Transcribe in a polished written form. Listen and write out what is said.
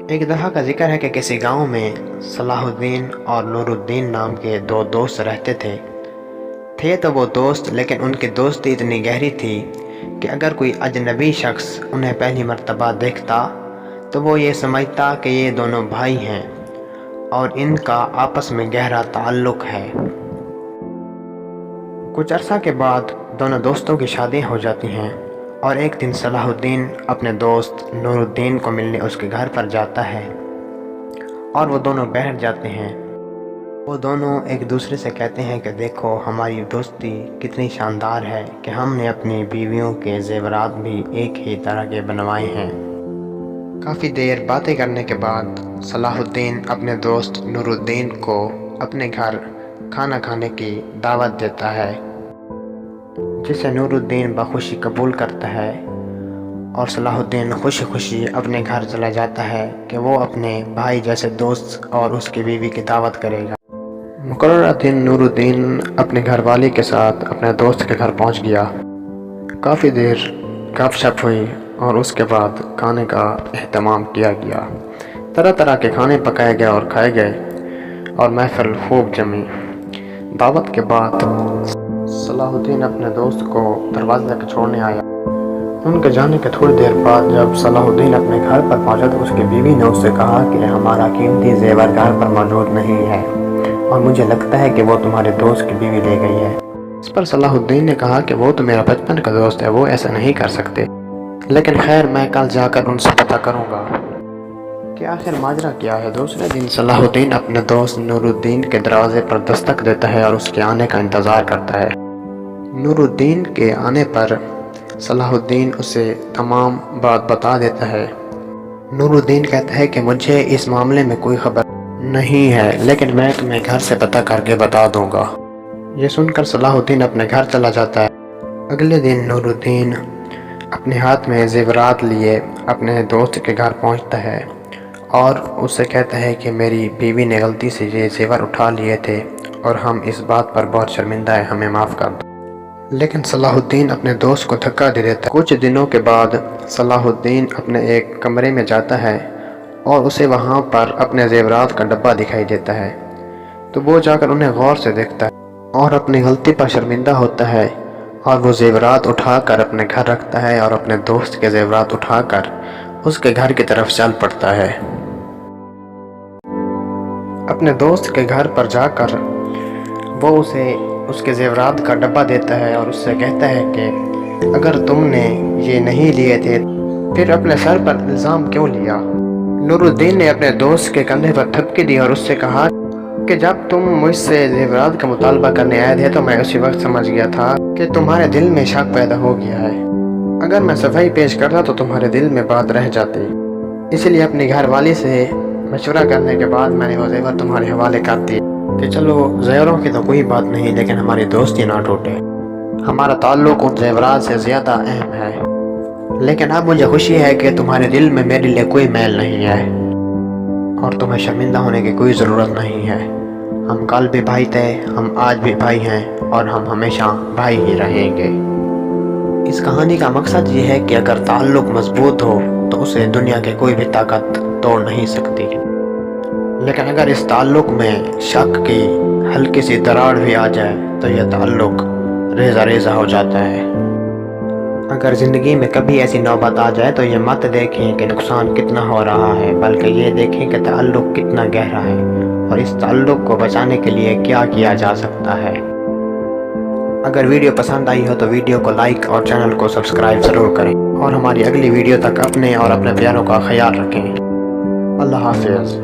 ایک دفعہ کا ذکر ہے کہ کسی گاؤں میں صلاح الدین اور نور الدین نام کے دو دوست رہتے تھے تو وہ دوست، لیکن ان کی دوستی اتنی گہری تھی کہ اگر کوئی اجنبی شخص انہیں پہلی مرتبہ دیکھتا تو وہ یہ سمجھتا کہ یہ دونوں بھائی ہیں اور ان کا آپس میں گہرا تعلق ہے۔ کچھ عرصہ کے بعد دونوں دوستوں کی شادی ہو جاتی ہیں اور ایک دن صلاح الدین اپنے دوست نور الدین کو ملنے اس کے گھر پر جاتا ہے اور وہ دونوں بیٹھ جاتے ہیں۔ وہ دونوں ایک دوسرے سے کہتے ہیں کہ دیکھو ہماری دوستی کتنی شاندار ہے کہ ہم نے اپنی بیویوں کے زیورات بھی ایک ہی طرح کے بنوائے ہیں۔ کافی دیر باتیں کرنے کے بعد صلاح الدین اپنے دوست نور الدین کو اپنے گھر کھانا کھانے کی دعوت دیتا ہے، جسے نور الدین بخوشی قبول کرتا ہے اور صلاح الدین خوشی خوشی اپنے گھر چلا جاتا ہے کہ وہ اپنے بھائی جیسے دوست اور اس کی بیوی کی دعوت کرے گا۔ مقررہ دن نور الدین اپنے گھر والی کے ساتھ اپنے دوست کے گھر پہنچ گیا۔ کافی دیر گپ شپ ہوئی اور اس کے بعد کھانے کا اہتمام کیا گیا۔ طرح طرح کے کھانے پکائے گئے اور کھائے گئے اور محفل خوب جمی۔ دعوت کے بعد صلاح الدین اپنے دوست کو دروازے تک چھوڑنے آیا۔ ان کے جانے کے تھوڑی دیر بعد جب صلاح الدین اپنے گھر پر پہنچا تو اس کی بیوی نے اس سے کہا کہ ہمارا قیمتی زیور گھر پر موجود نہیں ہے اور مجھے لگتا ہے کہ وہ تمہارے دوست کی بیوی لے گئی ہے۔ اس پر صلاح الدین نے کہا کہ وہ تو میرا بچپن کا دوست ہے، وہ ایسا نہیں کر سکتے، لیکن خیر میں کل جا کر ان سے پتہ کروں گا کہ آخر ماجرا کیا ہے۔ دوسرے دن صلاح الدین اپنے دوست نور الدین کے دروازے پر دستک دیتا ہے اور اس کے آنے کا انتظار کرتا ہے۔ نور الدین کے آنے پر صلاح الدین اسے تمام بات بتا دیتا ہے۔ نور الدین کہتا ہے کہ مجھے اس معاملے میں کوئی خبر نہیں ہے، لیکن میں تمہیں گھر سے پتہ کر کے بتا دوں گا۔ یہ سن کر صلاح الدین اپنے گھر چلا جاتا ہے۔ اگلے دن نور الدین اپنے ہاتھ میں زیورات لیے اپنے دوست کے گھر پہنچتا ہے اور اس سے کہتا ہے کہ میری بیوی نے غلطی سے یہ زیور اٹھا لیے تھے اور ہم اس بات پر بہت شرمندہ ہیں، ہمیں معاف کر دو۔ لیکن صلاح الدین اپنے دوست کو دھکا دے دیتا ہے۔ کچھ دنوں کے بعد صلاح الدین اپنے ایک کمرے میں جاتا ہے اور اسے وہاں پر اپنے زیورات کا ڈبہ دکھائی دیتا ہے، تو وہ جا کر انہیں غور سے دیکھتا ہے اور اپنی غلطی پر شرمندہ ہوتا ہے اور وہ زیورات اٹھا کر اپنے گھر رکھتا ہے اور اپنے دوست کے زیورات اٹھا کر اس کے گھر کی طرف چل پڑتا ہے۔ اپنے دوست کے گھر پر جا کر وہ اسے اس کے زیورات کا ڈبہ دیتا ہے اور اس سے کہتا ہے کہ اگر تم نے یہ نہیں لیے تھے پھر اپنے سر پر الزام کیوں لیا؟ نور الدین نے اپنے دوست کے کندھے پر تھپکی دی اور اس سے کہا کہ جب تم مجھ سے زیورات کا مطالبہ کرنے آئے تھے تو میں اسی وقت سمجھ گیا تھا کہ تمہارے دل میں شک پیدا ہو گیا ہے۔ اگر میں صفائی پیش کرتا تو تمہارے دل میں بات رہ جاتی، اس لیے اپنی گھر والی سے مشورہ کرنے کے بعد میں نے وہ زیور تمہارے حوالے کر دی کہ چلو زیوروں کی تو کوئی بات نہیں، لیکن ہماری دوستی نہ ٹوٹے، ہمارا تعلق ان زیورات سے زیادہ اہم ہے۔ لیکن اب مجھے خوشی ہے کہ تمہارے دل میں میرے لیے کوئی میل نہیں ہے اور تمہیں شرمندہ ہونے کی کوئی ضرورت نہیں ہے۔ ہم کل بھی بھائی تھے، ہم آج بھی بھائی ہیں اور ہم ہمیشہ بھائی ہی رہیں گے۔ اس کہانی کا مقصد یہ ہے کہ اگر تعلق مضبوط ہو تو اسے دنیا کی کوئی بھی طاقت توڑ نہیں سکتی، لیکن اگر اس تعلق میں شک کی ہلکی سی دراڑ بھی آ جائے تو یہ تعلق ریزہ ریزہ ہو جاتا ہے۔ اگر زندگی میں کبھی ایسی نوبت آ جائے تو یہ مت دیکھیں کہ نقصان کتنا ہو رہا ہے، بلکہ یہ دیکھیں کہ تعلق کتنا گہرا ہے اور اس تعلق کو بچانے کے لیے کیا کیا جا سکتا ہے۔ اگر ویڈیو پسند آئی ہو تو ویڈیو کو لائک اور چینل کو سبسکرائب ضرور کریں اور ہماری اگلی ویڈیو تک اپنے اور اپنے پیاروں کا خیال رکھیں۔ اللہ حافظ۔